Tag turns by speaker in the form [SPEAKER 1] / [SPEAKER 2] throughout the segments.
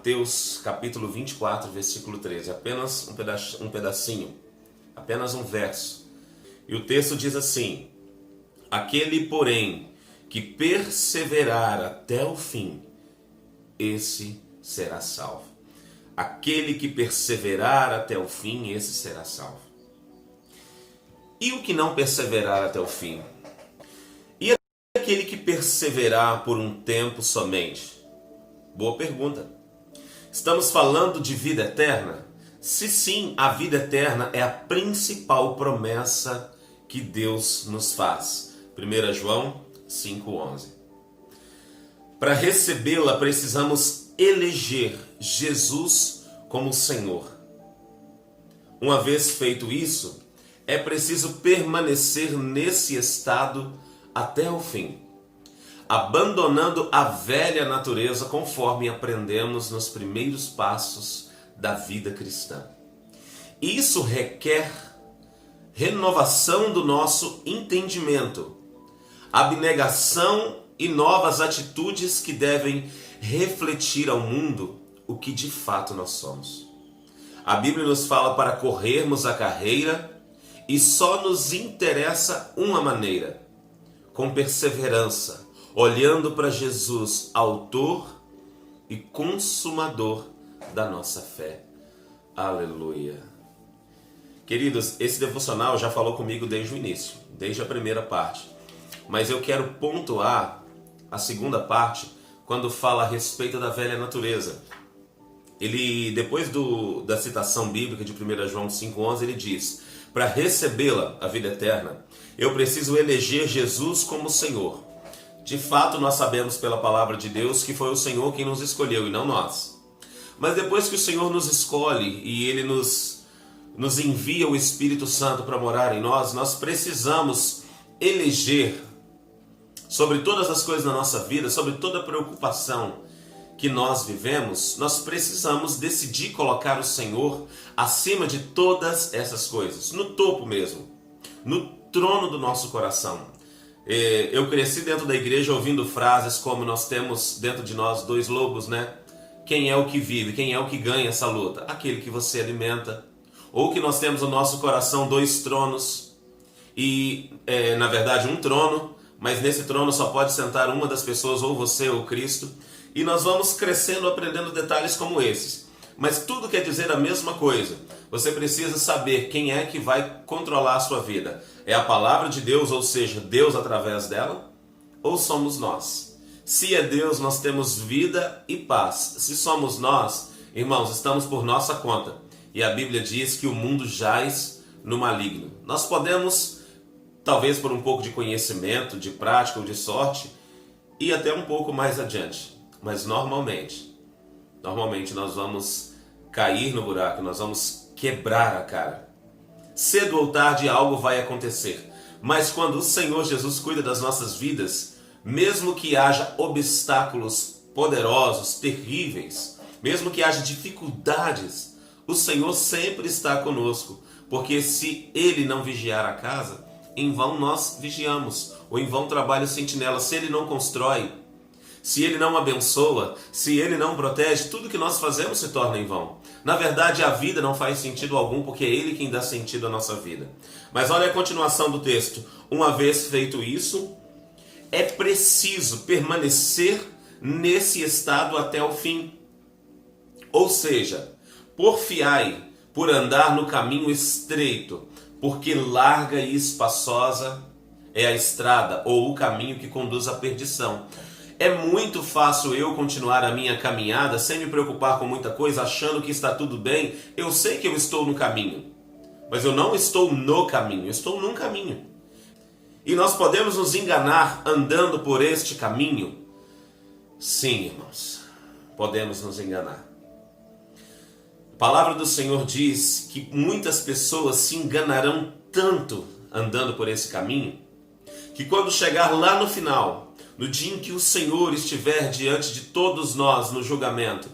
[SPEAKER 1] Mateus capítulo 24, versículo 13. Apenas um pedacinho, apenas um verso. E o texto diz assim: aquele, porém, que perseverar até o fim, esse será salvo. Aquele que perseverar até o fim, esse será salvo. E o que não perseverar até o fim? E aquele que perseverar por um tempo somente? Boa pergunta. Estamos falando de vida eterna? Se sim, a vida eterna é a principal promessa que Deus nos faz. 1 João 5,11. Para recebê-la, precisamos eleger Jesus como Senhor. Uma vez feito isso, é preciso permanecer nesse estado até o fim, abandonando a velha natureza conforme aprendemos nos primeiros passos da vida cristã. Isso requer renovação do nosso entendimento, abnegação e novas atitudes que devem refletir ao mundo o que de fato nós somos. A Bíblia nos fala para corrermos a carreira e só nos interessa uma maneira: com perseverança, olhando para Jesus, autor e consumador da nossa fé. Aleluia. Queridos, esse devocional já falou comigo desde o início, desde a primeira parte. Mas eu quero pontuar a segunda parte, quando fala a respeito da velha natureza. Ele, depois da citação bíblica de 1 João 5,11, ele diz: para recebê-la, a vida eterna, eu preciso eleger Jesus como Senhor. De fato, nós sabemos pela palavra de Deus que foi o Senhor quem nos escolheu e não nós. Mas depois que o Senhor nos escolhe e Ele nos envia o Espírito Santo para morar em nós, nós precisamos eleger sobre todas as coisas da nossa vida, sobre toda a preocupação que nós vivemos, nós precisamos decidir colocar o Senhor acima de todas essas coisas, no topo mesmo, no trono do nosso coração. Eu cresci dentro da igreja ouvindo frases como: nós temos dentro de nós dois lobos, né? Quem é o que vive? Quem é o que ganha essa luta? Aquele que você alimenta. Ou que nós temos no nosso coração dois tronos, e na verdade um trono, mas nesse trono só pode sentar uma das pessoas, ou você ou Cristo. E nós vamos crescendo, aprendendo detalhes como esses. Mas tudo quer dizer a mesma coisa. Você precisa saber quem é que vai controlar a sua vida. É a palavra de Deus, ou seja, Deus através dela? Ou somos nós? Se é Deus, nós temos vida e paz. Se somos nós, irmãos, estamos por nossa conta. E a Bíblia diz que o mundo jaz no maligno. Nós podemos, talvez por um pouco de conhecimento, de prática ou de sorte, ir até um pouco mais adiante. Mas normalmente nós vamos cair no buraco, nós vamos quebrar a cara. Cedo ou tarde algo vai acontecer. Mas quando o Senhor Jesus cuida das nossas vidas, mesmo que haja obstáculos poderosos, terríveis, mesmo que haja dificuldades, o Senhor sempre está conosco. Porque se Ele não vigiar a casa, em vão nós vigiamos, ou em vão trabalha o sentinela. Se Ele não constrói, se Ele não abençoa, se Ele não protege, tudo que nós fazemos se torna em vão. Na verdade, a vida não faz sentido algum, porque é Ele quem dá sentido à nossa vida. Mas olha a continuação do texto. Uma vez feito isso, é preciso permanecer nesse estado até o fim. Ou seja, porfiai por andar no caminho estreito, porque larga e espaçosa é a estrada, ou o caminho que conduz à perdição. É muito fácil eu continuar a minha caminhada sem me preocupar com muita coisa, achando que está tudo bem. Eu sei que eu estou no caminho, mas eu não estou no caminho, eu estou num caminho. E nós podemos nos enganar andando por este caminho? Sim, irmãos, podemos nos enganar. A palavra do Senhor diz que muitas pessoas se enganarão tanto andando por esse caminho, que quando chegar lá no final, no dia em que o Senhor estiver diante de todos nós no julgamento,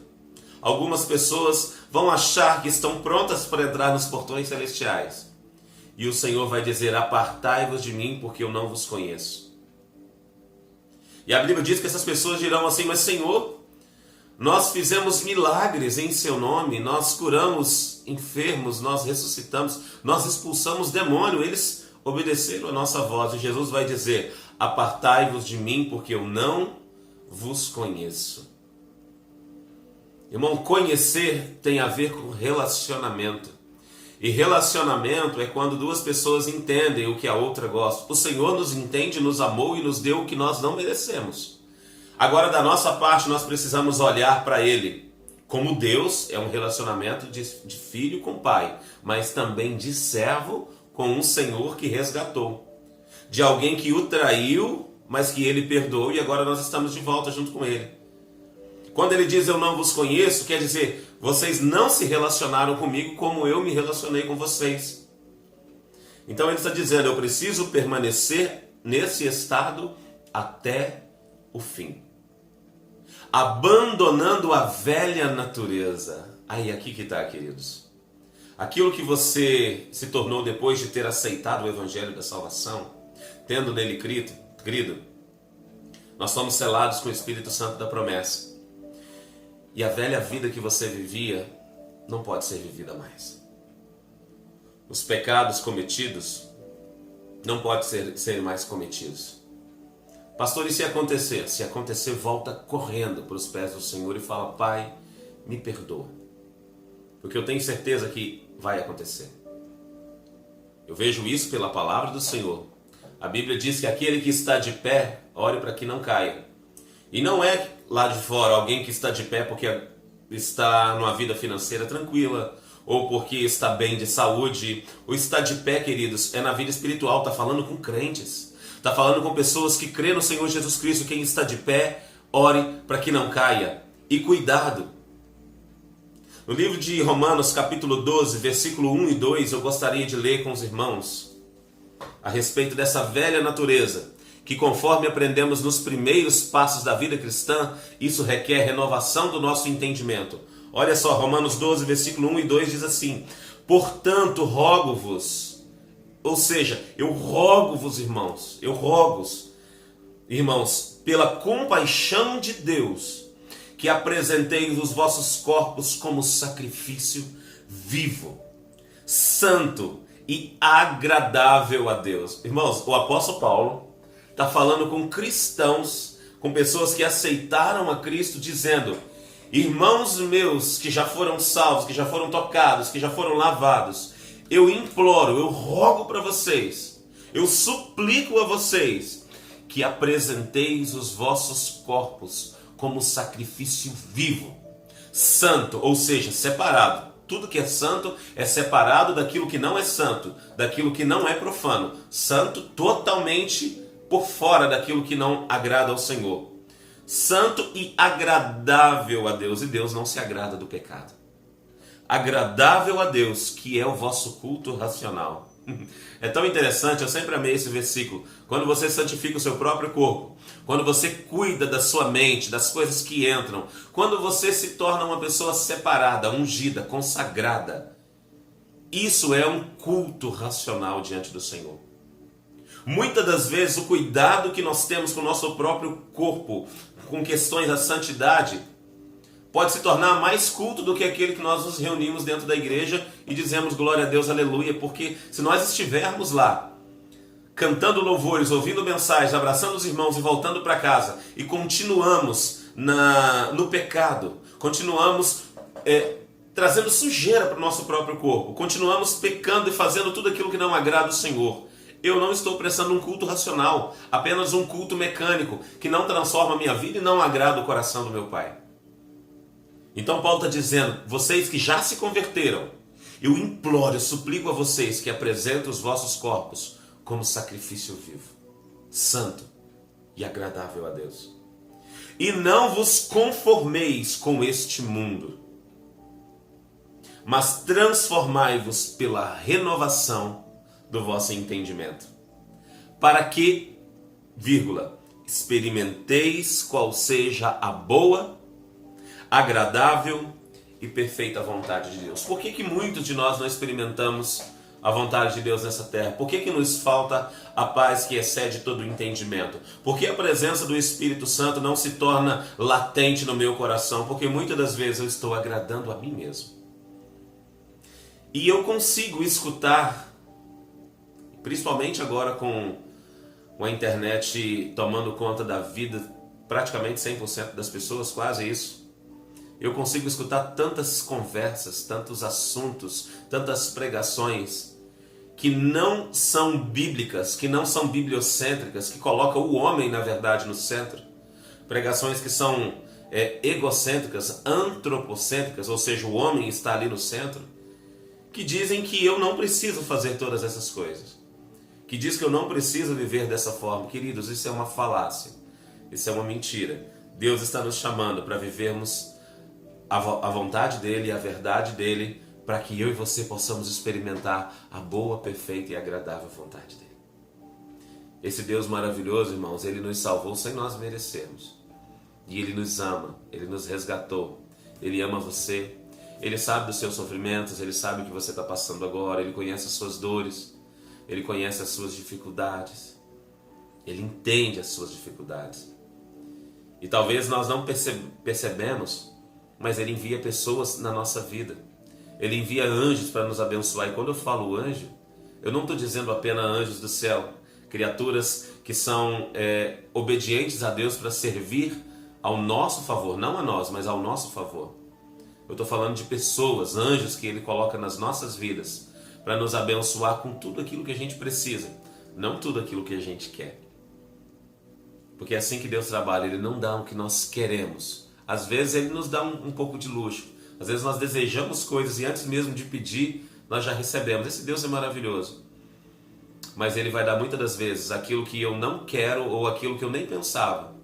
[SPEAKER 1] algumas pessoas vão achar que estão prontas para entrar nos portões celestiais. E o Senhor vai dizer: apartai-vos de mim, porque eu não vos conheço. E a Bíblia diz que essas pessoas dirão assim: mas Senhor, Nós fizemos milagres em seu nome, nós curamos enfermos, nós ressuscitamos, nós expulsamos demônio, eles obedeceram a nossa voz. E Jesus vai dizer: apartai-vos de mim, porque eu não vos conheço. Irmão, conhecer tem a ver com relacionamento. E relacionamento é quando duas pessoas entendem o que a outra gosta. O Senhor nos entende, nos amou e nos deu o que nós não merecemos. Agora, da nossa parte, nós precisamos olhar para Ele. Como Deus, é um relacionamento de filho com pai, mas também de servo com um Senhor que resgatou. De alguém que o traiu, mas que Ele perdoou, e agora nós estamos de volta junto com Ele. Quando Ele diz eu não vos conheço, quer dizer, vocês não se relacionaram comigo como eu me relacionei com vocês. Então Ele está dizendo, eu preciso permanecer nesse estado até o fim. Abandonando a velha natureza. Aí, aqui que está, queridos. Aquilo que você se tornou depois de ter aceitado o Evangelho da Salvação, tendo nele crido, nós somos selados com o Espírito Santo da promessa. E a velha vida que você vivia não pode ser vivida mais. Os pecados cometidos não podem ser mais cometidos. Pastor, e se acontecer? Se acontecer, volta correndo para os pés do Senhor e fala, Pai, me perdoa. Porque eu tenho certeza que vai acontecer. Eu vejo isso pela palavra do Senhor. A Bíblia diz que aquele que está de pé, ore para que não caia. E não é lá de fora alguém que está de pé porque está numa vida financeira tranquila, ou porque está bem de saúde. O estar de pé, queridos, é na vida espiritual, está falando com crentes. Está falando com pessoas que crêem no Senhor Jesus Cristo. Quem está de pé, ore para que não caia. E cuidado. No livro de Romanos, capítulo 12, versículo 1 e 2, eu gostaria de ler com os irmãos a respeito dessa velha natureza, que conforme aprendemos nos primeiros passos da vida cristã, isso requer renovação do nosso entendimento. Olha só, Romanos 12, versículo 1 e 2 diz assim, portanto, rogo-vos, ou seja, eu rogo-vos, irmãos, irmãos, pela compaixão de Deus, que apresenteis os vossos corpos como sacrifício vivo, santo e agradável a Deus. Irmãos, o apóstolo Paulo está falando com cristãos, com pessoas que aceitaram a Cristo, dizendo, irmãos meus que já foram salvos, que já foram tocados, que já foram lavados, eu imploro, eu rogo para vocês, eu suplico a vocês que apresenteis os vossos corpos como sacrifício vivo, santo, ou seja, separado. Tudo que é santo é separado daquilo que não é santo, daquilo que não é profano. Santo totalmente por fora daquilo que não agrada ao Senhor. Santo e agradável a Deus, e Deus não se agrada do pecado. Agradável a Deus, que é o vosso culto racional. É tão interessante, eu sempre amei esse versículo. Quando você santifica o seu próprio corpo, quando você cuida da sua mente, das coisas que entram, quando você se torna uma pessoa separada, ungida, consagrada, isso é um culto racional diante do Senhor. Muitas das vezes o cuidado que nós temos com o nosso próprio corpo, com questões da santidade, pode se tornar mais culto do que aquele que nós nos reunimos dentro da igreja e dizemos glória a Deus, aleluia, porque se nós estivermos lá, cantando louvores, ouvindo mensagens, abraçando os irmãos e voltando para casa, e continuamos no pecado, continuamos trazendo sujeira para o nosso próprio corpo, continuamos pecando e fazendo tudo aquilo que não agrada o Senhor, eu não estou prestando um culto racional, apenas um culto mecânico, que não transforma a minha vida e não agrada o coração do meu Pai. Então Paulo está dizendo, vocês que já se converteram, eu imploro, eu suplico a vocês que apresentem os vossos corpos como sacrifício vivo, santo e agradável a Deus. E não vos conformeis com este mundo, mas transformai-vos pela renovação do vosso entendimento, para que, experimenteis qual seja a boa, agradável e perfeita vontade de Deus. Por que muitos de nós não experimentamos a vontade de Deus nessa terra? Por que nos falta a paz que excede todo o entendimento? Por que a presença do Espírito Santo não se torna latente no meu coração? Porque muitas das vezes eu estou agradando a mim mesmo. E eu consigo escutar, principalmente agora com a internet tomando conta da vida, praticamente 100% das pessoas, quase isso. Eu consigo escutar tantas conversas, tantos assuntos, tantas pregações que não são bíblicas, que não são bibliocêntricas, que colocam o homem, na verdade, no centro. Pregações que são egocêntricas, antropocêntricas, ou seja, o homem está ali no centro, que dizem que eu não preciso fazer todas essas coisas, que diz que eu não preciso viver dessa forma. Queridos, isso é uma falácia, isso é uma mentira. Deus está nos chamando para vivermos a vontade dEle e a verdade dEle, para que eu e você possamos experimentar a boa, perfeita e agradável vontade dEle. Esse Deus maravilhoso, irmãos, Ele nos salvou sem nós merecermos. E Ele nos ama, Ele nos resgatou, Ele ama você, Ele sabe dos seus sofrimentos, Ele sabe o que você está passando agora, Ele conhece as suas dores, Ele conhece as suas dificuldades, Ele entende as suas dificuldades. E talvez nós não percebemos, mas Ele envia pessoas na nossa vida. Ele envia anjos para nos abençoar. E quando eu falo anjo, eu não estou dizendo apenas anjos do céu, criaturas que são obedientes a Deus para servir ao nosso favor, não a nós, mas ao nosso favor. Eu estou falando de pessoas, anjos que Ele coloca nas nossas vidas para nos abençoar com tudo aquilo que a gente precisa, não tudo aquilo que a gente quer. Porque é assim que Deus trabalha, Ele não dá o que nós queremos. Às vezes Ele nos dá um pouco de luxo, às vezes nós desejamos coisas e antes mesmo de pedir, nós já recebemos. Esse Deus é maravilhoso. Mas Ele vai dar muitas das vezes aquilo que eu não quero ou aquilo que eu nem pensava.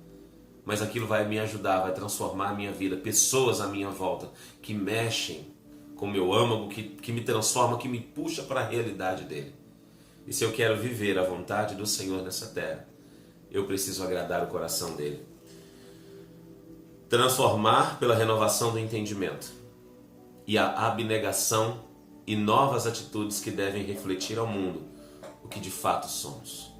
[SPEAKER 1] Mas aquilo vai me ajudar, vai transformar a minha vida. Pessoas à minha volta que mexem com o meu âmago, que me transforma, que me puxa para a realidade dEle. E se eu quero viver a vontade do Senhor nessa terra, eu preciso agradar o coração dEle. Transformar pela renovação do entendimento e a abnegação e novas atitudes que devem refletir ao mundo o que de fato somos.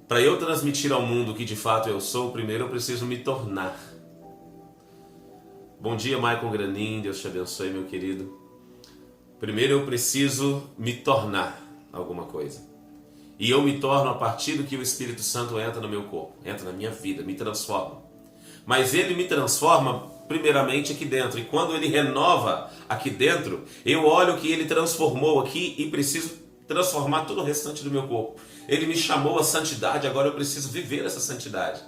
[SPEAKER 1] Para eu transmitir ao mundo o que de fato eu sou, primeiro eu preciso me tornar. Bom dia, Maicon Granin, Deus te abençoe, meu querido. Primeiro eu preciso me tornar alguma coisa. E eu me torno a partir do que o Espírito Santo entra no meu corpo, entra na minha vida, me transforma. Mas Ele me transforma primeiramente aqui dentro. E quando Ele renova aqui dentro, eu olho o que Ele transformou aqui e preciso transformar todo o restante do meu corpo. Ele me chamou à santidade, agora eu preciso viver essa santidade.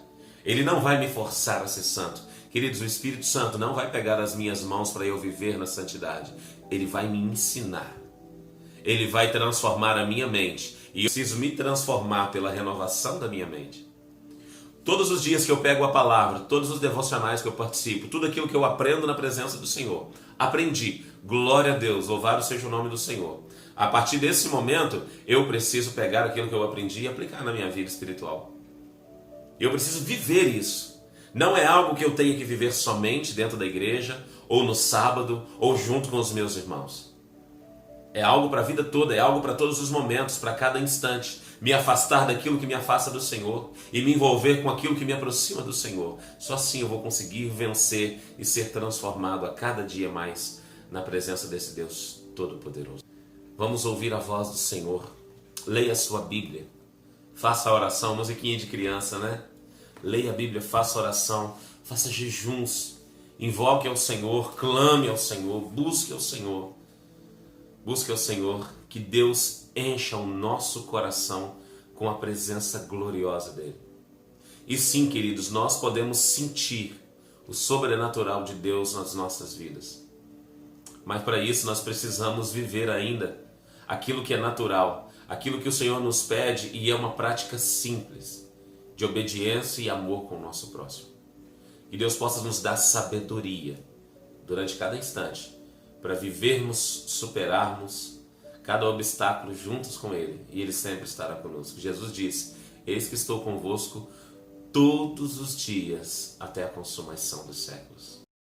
[SPEAKER 1] Ele não vai me forçar a ser santo. Queridos, o Espírito Santo não vai pegar as minhas mãos para eu viver na santidade. Ele vai me ensinar. Ele vai transformar a minha mente. E eu preciso me transformar pela renovação da minha mente. Todos os dias que eu pego a palavra, todos os devocionais que eu participo, tudo aquilo que eu aprendo na presença do Senhor, aprendi. Glória a Deus, louvado seja o nome do Senhor. A partir desse momento, eu preciso pegar aquilo que eu aprendi e aplicar na minha vida espiritual. Eu preciso viver isso. Não é algo que eu tenha que viver somente dentro da igreja, ou no sábado, ou junto com os meus irmãos. É algo para a vida toda, é algo para todos os momentos, para cada instante. Me afastar daquilo que me afasta do Senhor e me envolver com aquilo que me aproxima do Senhor. Só assim eu vou conseguir vencer e ser transformado a cada dia mais na presença desse Deus Todo-Poderoso. Vamos ouvir a voz do Senhor. Leia a sua Bíblia. Faça a oração, musiquinha de criança, né? Leia a Bíblia, faça oração, faça jejuns. Invoque ao Senhor, clame ao Senhor, busque ao Senhor. Busque ao Senhor, que Deus encha o nosso coração com a presença gloriosa dEle. E sim, queridos, nós podemos sentir o sobrenatural de Deus nas nossas vidas. Mas para isso nós precisamos viver ainda aquilo que é natural, aquilo que o Senhor nos pede, e é uma prática simples, de obediência e amor com o nosso próximo. Que Deus possa nos dar sabedoria durante cada instante, para vivermos, superarmos cada obstáculo juntos com Ele, e Ele sempre estará conosco. Jesus disse: eis que estou convosco todos os dias até a consumação dos séculos.